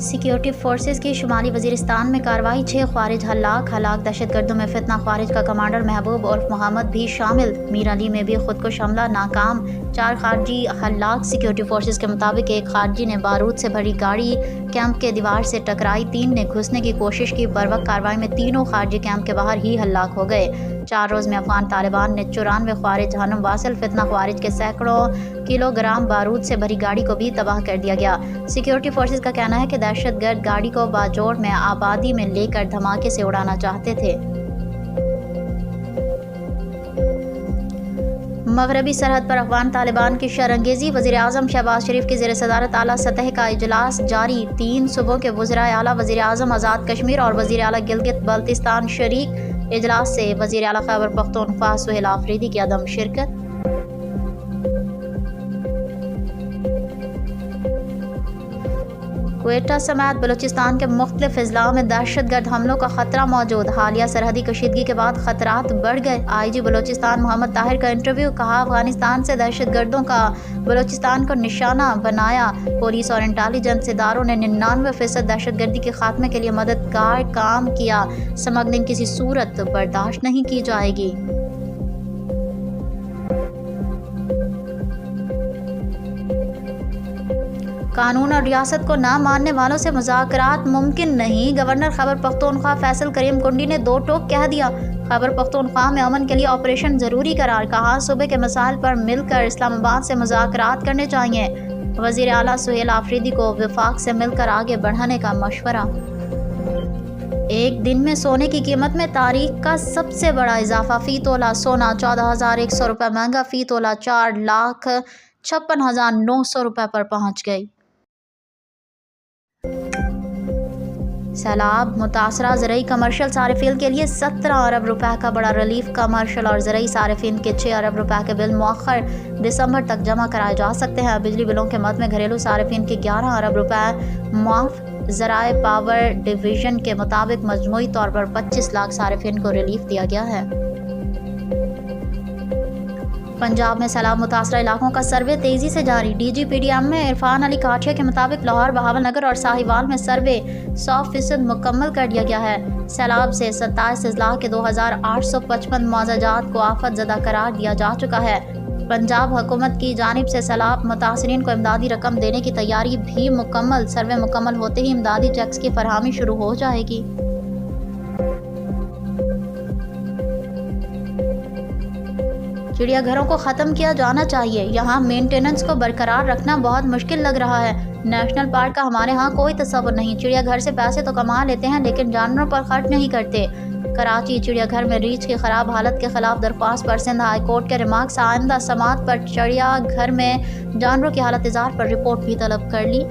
Security forces की शुमाली वजीरिस्तान में कार्रवाई, 6 ख्वारिज हलाक। दहशत गर्दों में फितना ख्वारिज का कमांडर महबूब उर्फ मोहम्मद भी शामिल। मीर अली में भी खुदकुश हमला नाकाम, 4 खारजी हलाक। सिक्योरिटी फोर्सेस के मुताबिक एक खारजी ने बारूद से भरी गाड़ी कैंप के दीवार से टकराई, 3 ने घुसने की कोशिश की। बर्वक्त कार्रवाई में तीनों खारजी कैंप के बाहर ही हलाक हो गए। 4 रोज़ में अफगान तालिबान ने 94 ख्वारिज जहन्नुम वासिल। फितना ख्वारिज के सैकड़ों किलोग्राम बारूद से भरी गाड़ी को भी तबाह कर दिया गया। सिक्योरिटी फोर्सेस का कहना है कि दहशतगर्द गाड़ी को बाजोड़ में आबादी में लेकर धमाके से उड़ाना चाहते थे। मगरबी सरहद पर अफगान तालिबान की शरंगेजी, वज़ीर आज़म शहबाज शरीफ की ज़ेर सदारत आला सतह का इजलास जारी। 3 सूबों के वज़राए आला, वज़ीर आज़म आज़ाद कश्मीर और वज़ीर आला गिलगित बल्तिस्तान शरीक। इजलास से वज़ीर आला खैबर पख्तूनख्वा सुहेल आफरीदी की अदम शिरकत। क्वेटा समेत बलूचिस्तान के मुख्तलिफ अजलाओं में दहशतगर्द हमलों का खतरा मौजूद। हालिया सरहदी कशीदगी के बाद खतरात बढ़ गए। IG बलूचिस्तान मोहम्मद ताहिर का इंटरव्यू, कहा अफगानिस्तान से दहशतगर्दों का बलूचिस्तान को निशाना बनाया। पुलिस और इंटेलिजेंस इदारों ने 99% दहशतगर्दी के खात्मे के लिए मददगार काम किया। स्मगलिंग किसी सूरत बर्दाश्त नहीं की जाएगी। कानून और रियासत को ना मानने वालों से मुज़ाकरात मुमकिन नहीं। गवर्नर खैबर पख्तूनख्वा फैसल करीम कुंडी ने 2 टोक कह दिया। खैबर पख्तूनख्वा में अमन के लिए ऑपरेशन ज़रूरी करार, कहा सूबे के मसाइल पर मिलकर इस्लामाबाद से मुज़ाकरात करने चाहिए। वज़ीर आला सुहेल आफरीदी को वफाक से मिलकर आगे बढ़ाने का मशवरा। एक दिन में सोने की कीमत में तारीख का सबसे बड़ा इजाफा। फ़ी तोला सोना 14,100 रुपये महंगा, फ़ी तोला 4,56,900 रुपये पर पहुँच गई। सैलाब मुतासरा ज़रई कमर्शियल सारिफिन के लिए 17 अरब रुपए का बड़ा रिलीफ। कमर्शियल और ज़रई सारिफिन के 6 अरब रुपए के बिल मौखर दिसंबर तक जमा कराए जा सकते हैं। बिजली बिलों के मद में घरेलू सारिफिन के 11 अरब रुपए माफ। ज़राए पावर डिवीज़न के मुताबिक मजमूई तौर पर 25 लाख सारिफिन को रिलीफ दिया गया है। पंजाब में सैलाब मुतासरा इलाकों का सर्वे तेज़ी से जारी। DGPDM में इरफान अली काठिया के मुताबिक लाहौर, बहावलनगर और साहिवाल में सर्वे 100% मुकम्मल कर दिया गया है। सैलाब से 27 अजला के 2,855 मुआवजात को आफत ज़दा करार दिया जा चुका है। पंजाब हुकूमत की जानिब से सैलाब मुतासरीन को इमदादी रकम देने की तैयारी भी मुकम्मल। सर्वे मुकम्मल होते ही इमदादी चेक्स की फरहमी शुरू हो जाएगी। चिड़ियाघरों को ख़त्म किया जाना चाहिए। यहाँ मेंटेनेंस को बरकरार रखना बहुत मुश्किल लग रहा है। नेशनल पार्क का हमारे यहाँ कोई तस्वुर नहीं। चिड़ियाघर से पैसे तो कमा लेते हैं लेकिन जानवरों पर खर्च नहीं करते। कराची चिड़ियाघर में रीछ की ख़राब हालत के खिलाफ दरख्वास्त पर सिंध हाई कोर्ट के रिमार्क्स। आइंदा समात पर चिड़ियाघर में जानवरों की हालत इज़ार पर रिपोर्ट भी तलब कर ली।